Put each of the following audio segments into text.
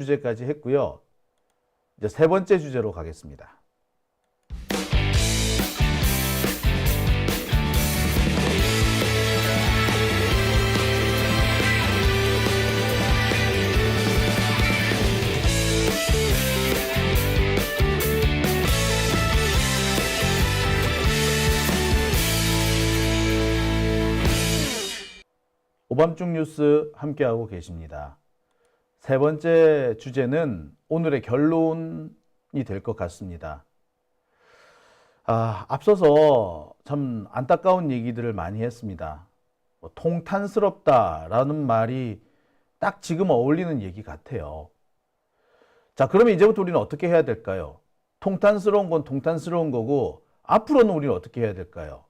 주제까지 했고요. 이제 세 번째 주제로 가겠습니다. 오밤중 뉴스 함께하고 계십니다. 세 번째 주제는 오늘의 결론이 될 것 같습니다. 앞서서 참 안타까운 얘기들을 많이 했습니다. 통탄스럽다라는 말이 딱 지금 어울리는 얘기 같아요. 자, 그러면 이제부터 우리는 어떻게 해야 될까요? 통탄스러운 건 통탄스러운 거고 앞으로는 우리는 어떻게 해야 될까요?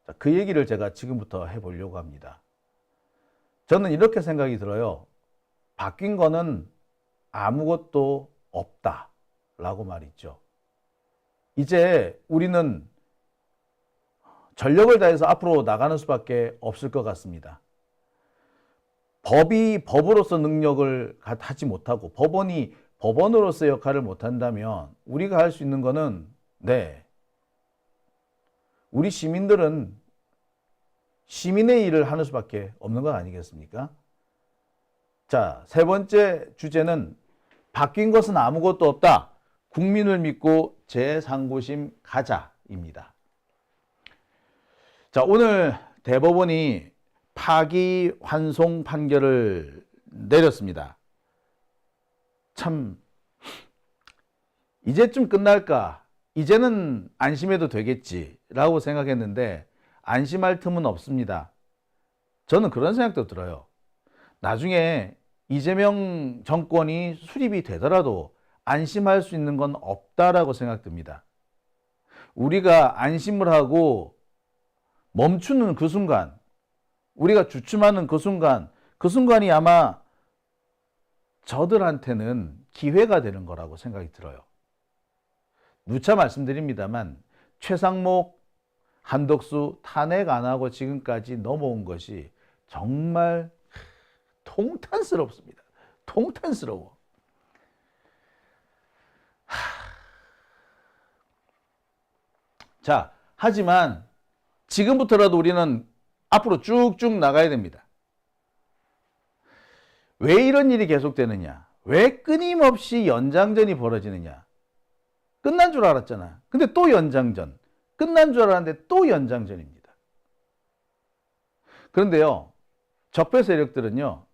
자, 그 얘기를 제가 지금부터 해보려고 합니다. 저는 이렇게 생각이 들어요. 바뀐 거는 아무것도 없다라고 말이죠. 이제 우리는 전력을 다해서 앞으로 나가는 수밖에 없을 것 같습니다. 법이 법으로서 능력을 하지 못하고 법원이 법원으로서 역할을 못한다면 우리가 할 수 있는 거는 우리 시민들은 시민의 일을 하는 수밖에 없는 것 아니겠습니까? 자, 세 번째 주제는 바뀐 것은 아무것도 없다. 국민을 믿고 재상고심 가자입니다. 자, 오늘 대법원이 파기환송 판결을 내렸습니다. 참, 이제쯤 끝날까? 이제는 안심해도 되겠지라고 생각했는데 안심할 틈은 없습니다. 저는 그런 생각도 들어요. 나중에 이재명 정권이 수립이 되더라도 안심할 수 있는 건 없다라고 생각됩니다. 우리가 안심을 하고 멈추는 그 순간, 우리가 주춤하는 그 순간이 아마 저들한테는 기회가 되는 거라고 생각이 들어요. 누차 말씀드립니다만 최상목, 한덕수 탄핵 안 하고 지금까지 넘어온 것이 정말 통탄스럽습니다. 통탄스러워. 자, 하지만 지금부터라도 우리는 앞으로 쭉쭉 나가야 됩니다. 왜 이런 일이 계속되느냐? 왜 끊임없이 연장전이 벌어지느냐? 끝난 줄 알았잖아. 근데 또 연장전. 끝난 줄 알았는데 또 연장전입니다. 그런데요, 적폐 세력들은요,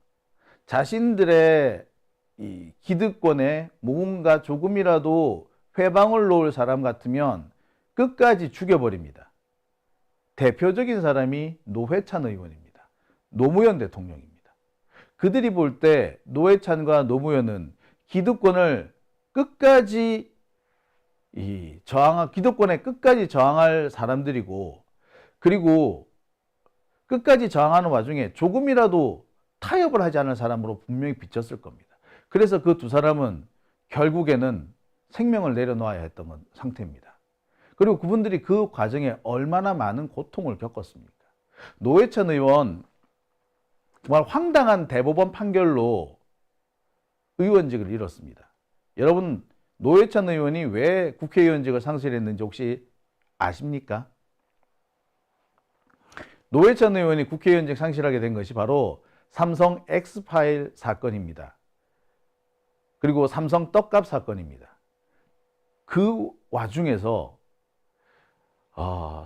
자신들의 이 기득권에 뭔가 조금이라도 회방을 놓을 사람 같으면 끝까지 죽여버립니다. 대표적인 사람이 노회찬 의원입니다. 노무현 대통령입니다. 그들이 볼 때 노회찬과 노무현은 기득권을 끝까지 기득권에 끝까지 저항할 사람들이고, 그리고 끝까지 저항하는 와중에 조금이라도 타협을 하지 않을 사람으로 분명히 비쳤을 겁니다. 그래서 그 두 사람은 결국에는 생명을 내려놓아야 했던 상태입니다. 그리고 그분들이 그 과정에 얼마나 많은 고통을 겪었습니까? 노회찬 의원 정말 황당한 대법원 판결로 의원직을 잃었습니다. 여러분, 노회찬 의원이 왜 국회의원직을 상실했는지 혹시 아십니까? 노회찬 의원이 국회의원직 상실하게 된 것이 바로 삼성 엑스파일 사건입니다. 그리고 삼성 떡값 사건입니다. 그 와중에서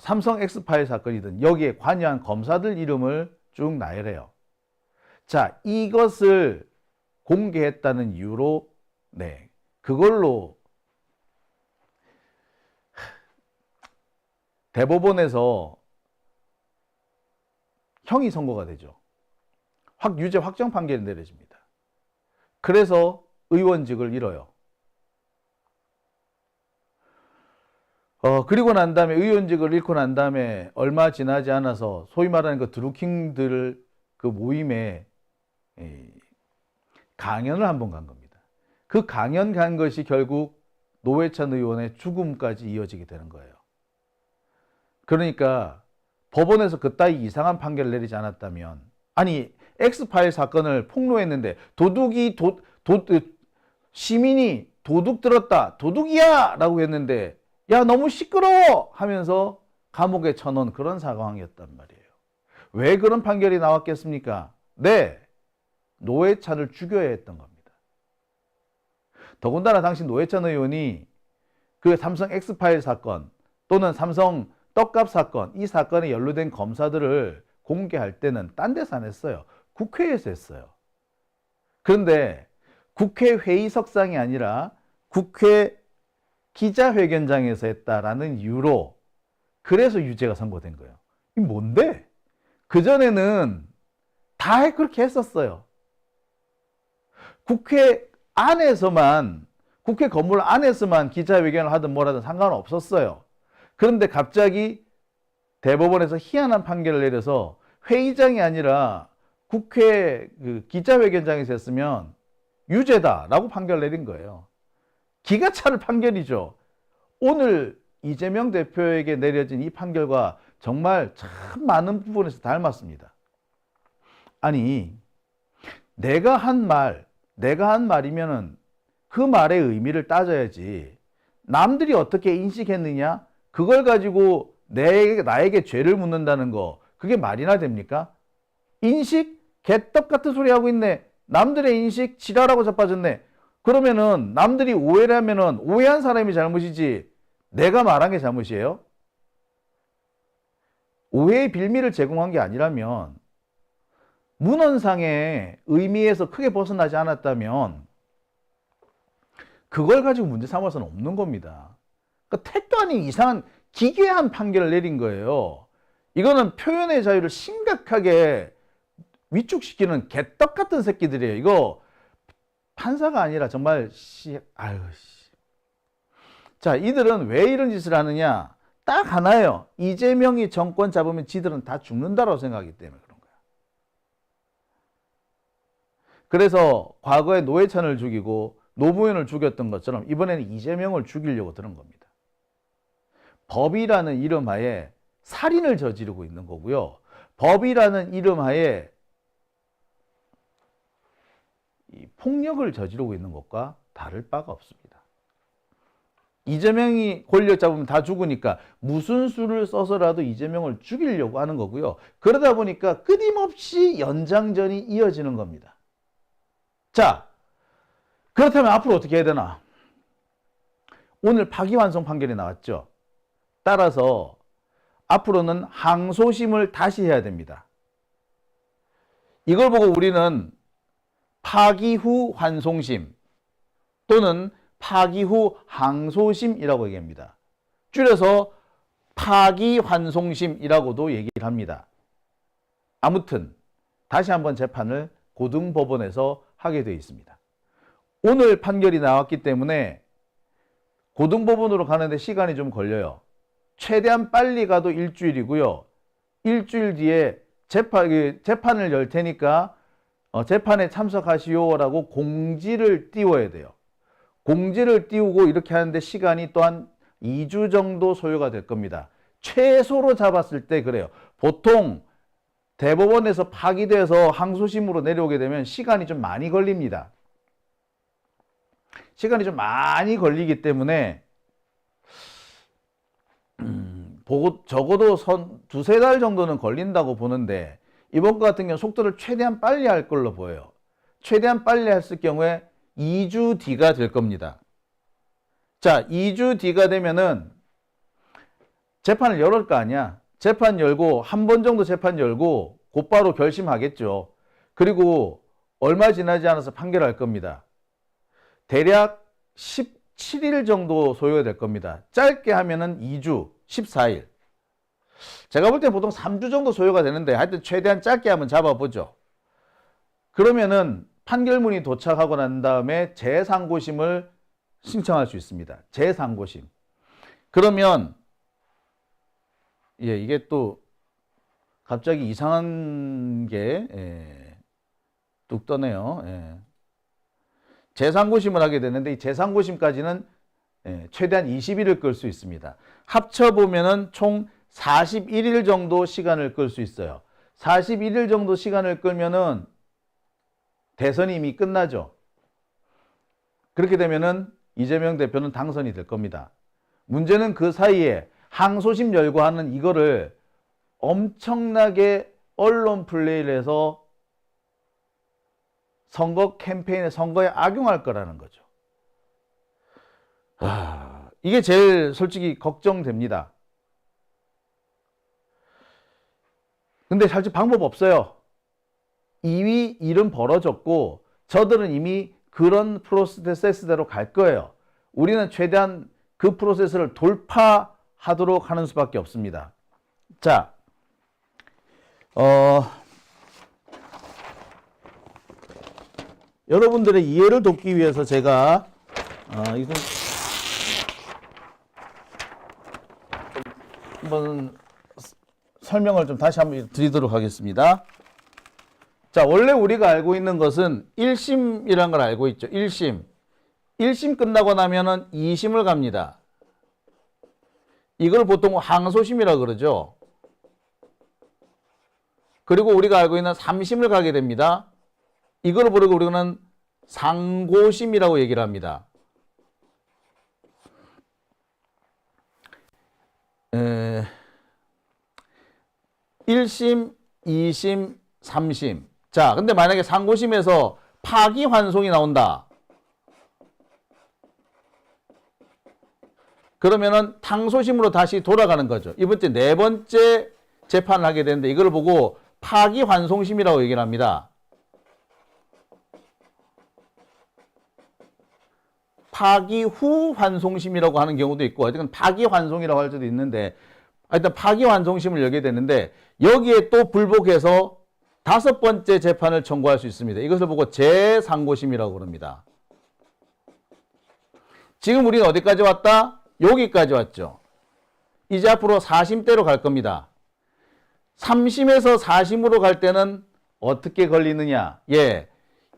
삼성 엑스파일 사건이든 여기에 관여한 검사들 이름을 쭉 나열해요. 자, 이것을 공개했다는 이유로 그걸로 대법원에서 형이 선고가 되죠. 유죄 확정 판결이 내려집니다. 그래서 의원직을 잃어요. 그리고 난 다음에 의원직을 잃고 난 다음에 얼마 지나지 않아서 소위 말하는 그 드루킹들 그 모임에 강연을 한번 간 겁니다. 그 강연 간 것이 결국 노회찬 의원의 죽음까지 이어지게 되는 거예요. 그러니까 법원에서 그따위 이상한 판결을 내리지 않았다면, 아니 엑스파일 사건을 폭로했는데 도둑이 시민이 도둑 들었다, 도둑이야! 라고 했는데 야 너무 시끄러워! 하면서 감옥에 쳐넣은 그런 상황이었단 말이에요. 왜 그런 판결이 나왔겠습니까? 네, 노회찬을 죽여야 했던 겁니다. 더군다나 당시 노회찬 의원이 그 삼성 엑스파일 사건 또는 삼성 떡값 사건, 이 사건에 연루된 검사들을 공개할 때는 딴 데서 안 했어요. 국회에서 했어요. 그런데 국회 회의석상이 아니라 국회 기자회견장에서 했다라는 이유로 그래서 유죄가 선고된 거예요. 이 뭔데? 그전에는 다 그렇게 했었어요. 국회 안에서만, 국회 건물 안에서만 기자회견을 하든 뭐라든 상관없었어요. 그런데 갑자기 대법원에서 희한한 판결을 내려서 회의장이 아니라 국회 그 기자회견장에서 했으면 유죄다라고 판결을 내린 거예요. 기가 차는 판결이죠. 오늘 이재명 대표에게 내려진 이 판결과 정말 참 많은 부분에서 닮았습니다. 아니, 내가 한 말이면은 그 말의 의미를 따져야지. 남들이 어떻게 인식했느냐? 그걸 가지고 나에게 죄를 묻는다는 거, 그게 말이나 됩니까? 인식? 개떡 같은 소리 하고 있네. 남들의 인식 지랄하고 자빠졌네. 그러면은 남들이 오해를 하면은 오해한 사람이 잘못이지 내가 말한 게 잘못이에요? 오해의 빌미를 제공한 게 아니라면, 문헌상의 의미에서 크게 벗어나지 않았다면 그걸 가지고 문제 삼아서는 없는 겁니다. 그러니까 택도 아닌 이상한 기괴한 판결을 내린 거예요. 이거는 표현의 자유를 심각하게 위축시키는 개떡 같은 새끼들이에요. 이거 판사가 아니라 정말 자, 이들은 왜 이런 짓을 하느냐? 딱 하나예요. 이재명이 정권 잡으면 지들은 다 죽는다고 생각하기 때문에 그런 거야. 그래서 과거에 노회찬을 죽이고 노무현을 죽였던 것처럼 이번에는 이재명을 죽이려고 드는 겁니다. 법이라는 이름 하에 살인을 저지르고 있는 거고요. 법이라는 이름 하에 이 폭력을 저지르고 있는 것과 다를 바가 없습니다. 이재명이 권력 잡으면 다 죽으니까 무슨 수를 써서라도 이재명을 죽이려고 하는 거고요. 그러다 보니까 끊임없이 연장전이 이어지는 겁니다. 자, 그렇다면 앞으로 어떻게 해야 되나? 오늘 파기환송 판결이 나왔죠. 따라서 앞으로는 항소심을 다시 해야 됩니다. 이걸 보고 우리는 파기 후 환송심 또는 파기 후 항소심이라고 얘기합니다. 줄여서 파기환송심이라고도 얘기를 합니다. 아무튼 다시 한번 재판을 고등법원에서 하게 되어 있습니다. 오늘 판결이 나왔기 때문에 고등법원으로 가는데 시간이 좀 걸려요. 최대한 빨리 가도 일주일이고요. 일주일 뒤에 재판을 열 테니까 재판에 참석하시오라고 공지를 띄워야 돼요. 공지를 띄우고 이렇게 하는데 시간이 또한 2주 정도 소요가 될 겁니다. 최소로 잡았을 때 그래요. 보통 대법원에서 파기돼서 항소심으로 내려오게 되면 시간이 좀 많이 걸립니다. 시간이 좀 많이 걸리기 때문에 적어도 두세 달 정도는 걸린다고 보는데 이번 것 같은 경우 속도를 최대한 빨리 할 걸로 보여요. 최대한 빨리 했을 경우에 2주 뒤가 될 겁니다. 자, 2주 뒤가 되면은 재판을 열을 거 아니야. 재판 열고 한 번 정도 재판 열고 곧바로 결심하겠죠. 그리고 얼마 지나지 않아서 판결할 겁니다. 대략 17일 정도 소요될 겁니다. 짧게 하면은 2주, 14일. 제가 볼 때 보통 3주 정도 소요가 되는데 하여튼 최대한 짧게 한번 잡아보죠. 그러면은 판결문이 도착하고 난 다음에 재상고심을 신청할 수 있습니다. 재상고심. 그러면 이게 또 갑자기 이상한 게 뚝 떠네요. 재상고심을 하게 되는데 이 재상고심까지는 최대한 20일을 끌 수 있습니다. 합쳐보면은 총 41일 정도 시간을 끌 수 있어요. 41일 정도 시간을 끌면은 대선이 이미 끝나죠. 그렇게 되면은 이재명 대표는 당선이 될 겁니다. 문제는 그 사이에 항소심 열고 하는 이거를 엄청나게 언론 플레이를 해서 선거 캠페인에 선거에 악용할 거라는 거죠. 이게 제일 솔직히 걱정됩니다. 근데 사실 방법 없어요. 이미 일은 벌어졌고 저들은 이미 그런 프로세스대로 갈 거예요. 우리는 최대한 그 프로세스를 돌파하도록 하는 수밖에 없습니다. 자, 여러분들의 이해를 돕기 위해서 제가 이거 한번 설명을 좀 다시 한번 드리도록 하겠습니다. 자, 원래 우리가 알고 있는 것은 1심이라는 걸 알고 있죠. 1심. 1심 끝나고 나면은 2심을 갑니다. 이걸 보통 항소심이라고 그러죠. 그리고 우리가 알고 있는 3심을 가게 됩니다. 이걸 부르고 우리는 상고심이라고 얘기를 합니다. 1심, 2심, 3심. 자, 근데 만약에 상고심에서 파기환송이 나온다. 그러면은 탕소심으로 다시 돌아가는 거죠. 이번 주 네 번째 재판을 하게 되는데 이걸 보고 파기환송심이라고 얘기를 합니다. 파기후환송심이라고 하는 경우도 있고 어쨌든 파기환송이라고 할 수도 있는데 일단 파기환송심을 열게 되는데 여기에 또 불복해서 5번째 재판을 청구할 수 있습니다. 이것을 보고 재상고심이라고 그럽니다. 지금 우리는 어디까지 왔다? 여기까지 왔죠. 이제 앞으로 4심대로 갈 겁니다. 3심에서 4심으로 갈 때는 어떻게 걸리느냐?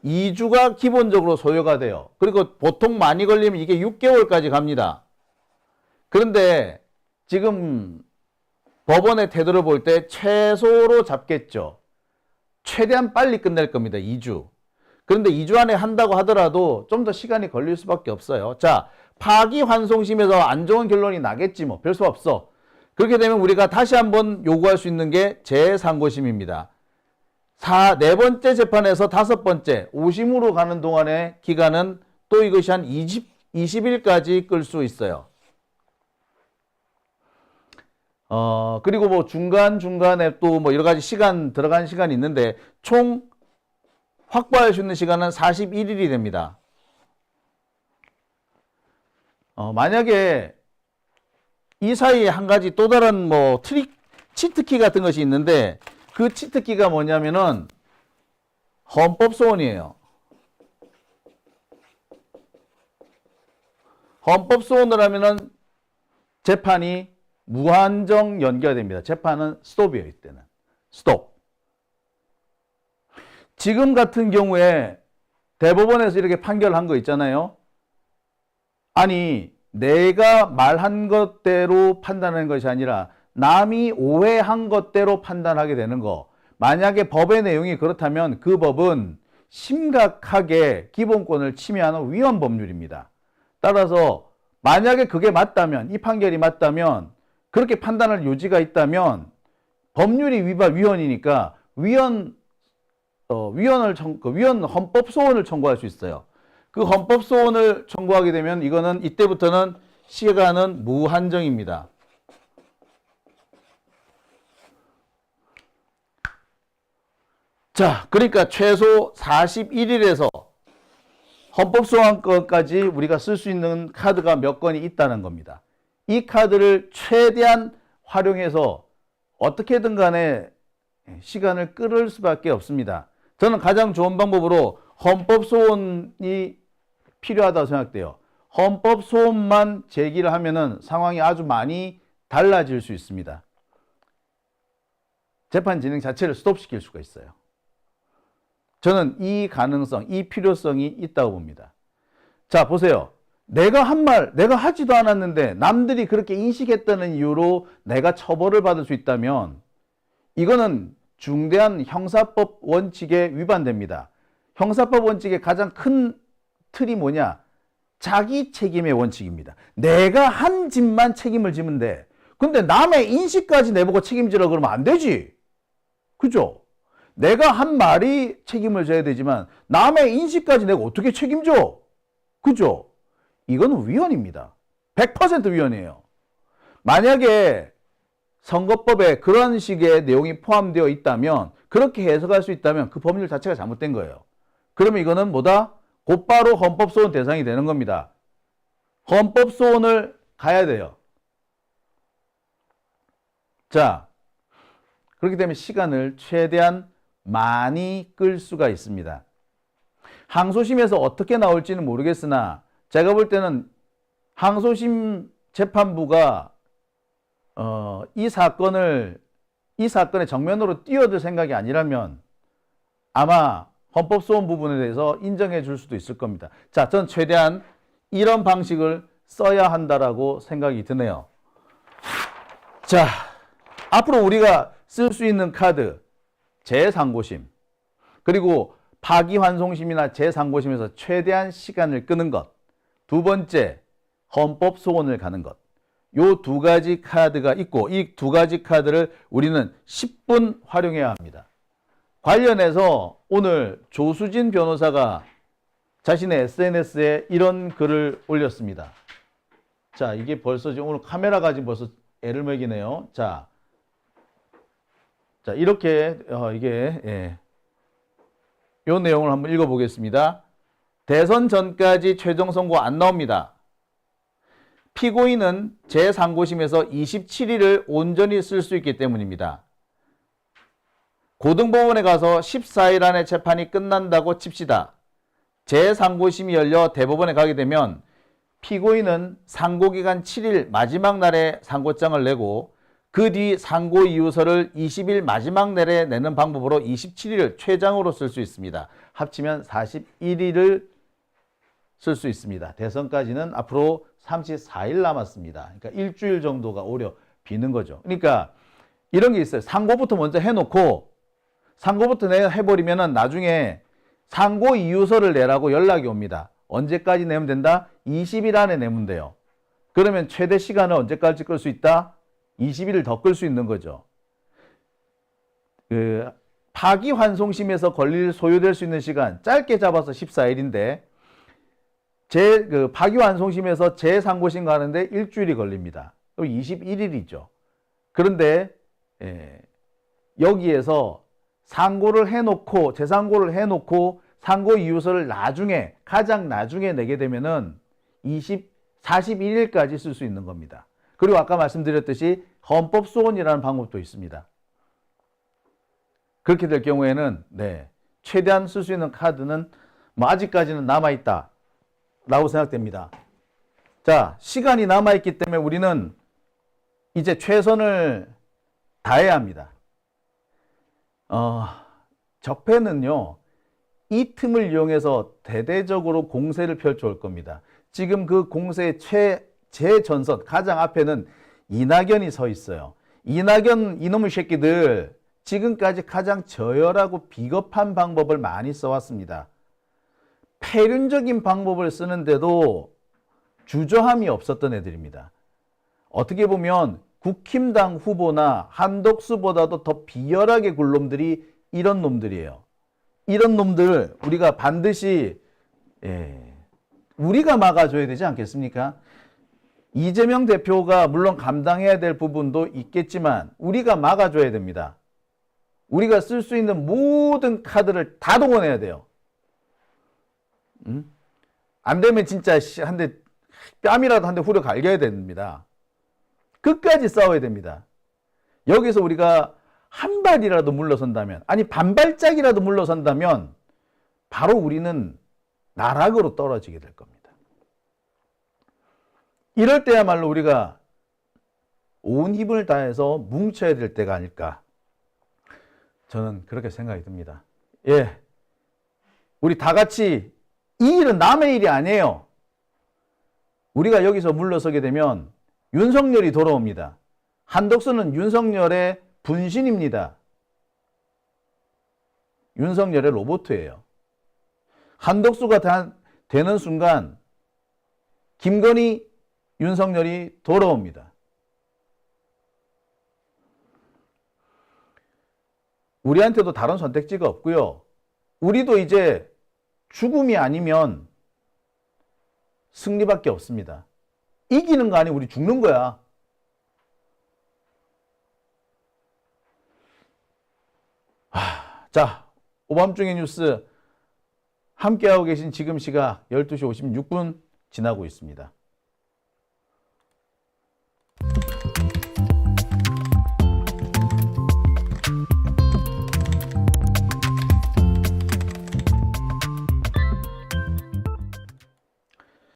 2주가 기본적으로 소요가 돼요. 그리고 보통 많이 걸리면 이게 6개월까지 갑니다. 그런데 지금 법원의 태도를 볼 때 최소로 잡겠죠. 최대한 빨리 끝낼 겁니다. 2주. 그런데 2주 안에 한다고 하더라도 좀 더 시간이 걸릴 수밖에 없어요. 자, 파기환송심에서 안 좋은 결론이 나겠지 뭐. 별 수 없어. 그렇게 되면 우리가 다시 한번 요구할 수 있는 게 재상고심입니다. 네 번째 재판에서 5번째 5심으로 가는 동안의 기간은 또 이것이 한 20일까지 끌 수 있어요. 그리고 뭐 중간중간에 또 뭐 여러 가지 시간 들어간 시간이 있는데 총 확보할 수 있는 시간은 41일이 됩니다. 만약에 이 사이에 한 가지 또 다른 뭐 치트키 같은 것이 있는데 그 치트키가 뭐냐면은 헌법소원이에요. 헌법소원을 하면은 재판이 무한정 연결됩니다. 재판은 스톱이에요. 이때는 스톱. 지금 같은 경우에 대법원에서 이렇게 판결한 거 있잖아요. 아니 내가 말한 것대로 판단하는 것이 아니라 남이 오해한 것대로 판단하게 되는 거. 만약에 법의 내용이 그렇다면 그 법은 심각하게 기본권을 침해하는 위헌 법률입니다. 따라서 만약에 그게 맞다면, 이 판결이 맞다면, 그렇게 판단할 요지가 있다면 법률이 위헌이니까 위헌 헌법 소원을 청구할 수 있어요. 그 헌법 소원을 청구하게 되면 이거는 이때부터는 시간은 무한정입니다. 자, 그러니까 최소 41일에서 헌법소원권까지 우리가 쓸 수 있는 카드가 몇 건이 있다는 겁니다. 이 카드를 최대한 활용해서 어떻게든 간에 시간을 끌을 수밖에 없습니다. 저는 가장 좋은 방법으로 헌법소원이 필요하다고 생각돼요. 헌법소원만 제기를 하면은 상황이 아주 많이 달라질 수 있습니다. 재판 진행 자체를 스톱시킬 수가 있어요. 저는 이 가능성, 이 필요성이 있다고 봅니다. 자, 보세요. 내가 한 말, 내가 하지도 않았는데 남들이 그렇게 인식했다는 이유로 내가 처벌을 받을 수 있다면 이거는 중대한 형사법 원칙에 위반됩니다. 형사법 원칙의 가장 큰 틀이 뭐냐? 자기 책임의 원칙입니다. 내가 한 짓만 책임을 지면 돼. 근데 남의 인식까지 내보고 책임지라 그러면 안 되지. 그죠? 내가 한 말이 책임을 져야 되지만 남의 인식까지 내가 어떻게 책임져? 그죠? 이거는 위헌입니다. 100% 위헌이에요. 만약에 선거법에 그런 식의 내용이 포함되어 있다면, 그렇게 해석할 수 있다면 그 법률 자체가 잘못된 거예요. 그러면 이거는 뭐다? 곧바로 헌법소원 대상이 되는 겁니다. 헌법소원을 가야 돼요. 자, 그렇기 때문에 시간을 최대한 많이 끌 수가 있습니다. 항소심에서 어떻게 나올지는 모르겠으나 제가 볼 때는 항소심 재판부가 이 사건의 정면으로 뛰어들 생각이 아니라면 아마 헌법소원 부분에 대해서 인정해 줄 수도 있을 겁니다. 자, 전 최대한 이런 방식을 써야 한다라고 생각이 드네요. 자, 앞으로 우리가 쓸 수 있는 카드, 재상고심, 그리고 파기환송심이나 재상고심에서 최대한 시간을 끄는 것, 두 번째, 헌법소원을 가는 것. 요 두 가지 카드가 있고, 이 두 가지 카드를 우리는 10분 활용해야 합니다. 관련해서 오늘 조수진 변호사가 자신의 SNS에 이런 글을 올렸습니다. 자, 이게 벌써 지금 오늘 카메라가 지금 벌써 애를 먹이네요. 자, 이렇게 요 내용을 한번 읽어보겠습니다. 대선 전까지 최종 선고 안 나옵니다. 피고인은 재상고심에서 27일을 온전히 쓸 수 있기 때문입니다. 고등법원에 가서 14일 안에 재판이 끝난다고 칩시다. 재상고심이 열려 대법원에 가게 되면 피고인은 상고기간 7일 마지막 날에 상고장을 내고 그 뒤 상고 이유서를 20일 마지막 날에 내는 방법으로 27일을 최장으로 쓸 수 있습니다. 합치면 41일을 쓸 수 있습니다. 대선까지는 앞으로 34일 남았습니다. 그러니까 일주일 정도가 오려 비는 거죠. 그러니까 이런 게 있어요. 상고부터 먼저 해놓고 상고부터 해버리면은 나중에 상고 이유서를 내라고 연락이 옵니다. 언제까지 내면 된다? 20일 안에 내면 돼요. 그러면 최대 시간을 언제까지 끌 수 있다? 20일을 더 끌 수 있는 거죠. 파기환송심에서 권리를 소유될 수 있는 시간 짧게 잡아서 14일인데 파기환송심에서 재상고심 가는데 일주일이 걸립니다. 또 21일이죠. 그런데 여기에서 상고를 해놓고 재상고를 해놓고 상고 이유서를 가장 나중에 내게 되면은 41일까지 쓸 수 있는 겁니다. 그리고 아까 말씀드렸듯이 헌법소원이라는 방법도 있습니다. 그렇게 될 경우에는 최대한 쓸 수 있는 카드는 아직까지는 남아있다 라고 생각됩니다. 자, 시간이 남아있기 때문에 우리는 이제 최선을 다해야 합니다. 적폐는요, 이 틈을 이용해서 대대적으로 공세를 펼쳐올 겁니다. 지금 그 공세의 최전선, 가장 앞에는 이낙연이 서 있어요. 이낙연 이놈의 새끼들 지금까지 가장 저열하고 비겁한 방법을 많이 써왔습니다. 폐륜적인 방법을 쓰는데도 주저함이 없었던 애들입니다. 어떻게 보면 국힘당 후보나 한덕수보다도 더 비열하게 굴 놈들이 이런 놈들이에요. 이런 놈들 우리가 반드시 우리가 막아줘야 되지 않겠습니까? 이재명 대표가 물론 감당해야 될 부분도 있겠지만 우리가 막아줘야 됩니다. 우리가 쓸 수 있는 모든 카드를 다 동원해야 돼요. 안 되면 진짜 한 대 뺨이라도 한 대 후려 갈겨야 됩니다. 끝까지 싸워야 됩니다. 여기서 우리가 한 발이라도 물러선다면, 아니 반발짝이라도 물러선다면 바로 우리는 나락으로 떨어지게 될 겁니다. 이럴 때야말로 우리가 온 힘을 다해서 뭉쳐야 될 때가 아닐까, 저는 그렇게 생각이 듭니다. 우리 다 같이, 이 일은 남의 일이 아니에요. 우리가 여기서 물러서게 되면 윤석열이 돌아옵니다. 한덕수는 윤석열의 분신입니다. 윤석열의 로봇이에요. 한덕수가 되는 순간 김건희, 윤석열이 돌아옵니다. 우리한테도 다른 선택지가 없고요. 우리도 이제 죽음이 아니면 승리밖에 없습니다. 이기는 거 아니고 우리 죽는 거야. 자, 오밤중의 뉴스 함께하고 계신 지금 시각 12시 56분 지나고 있습니다.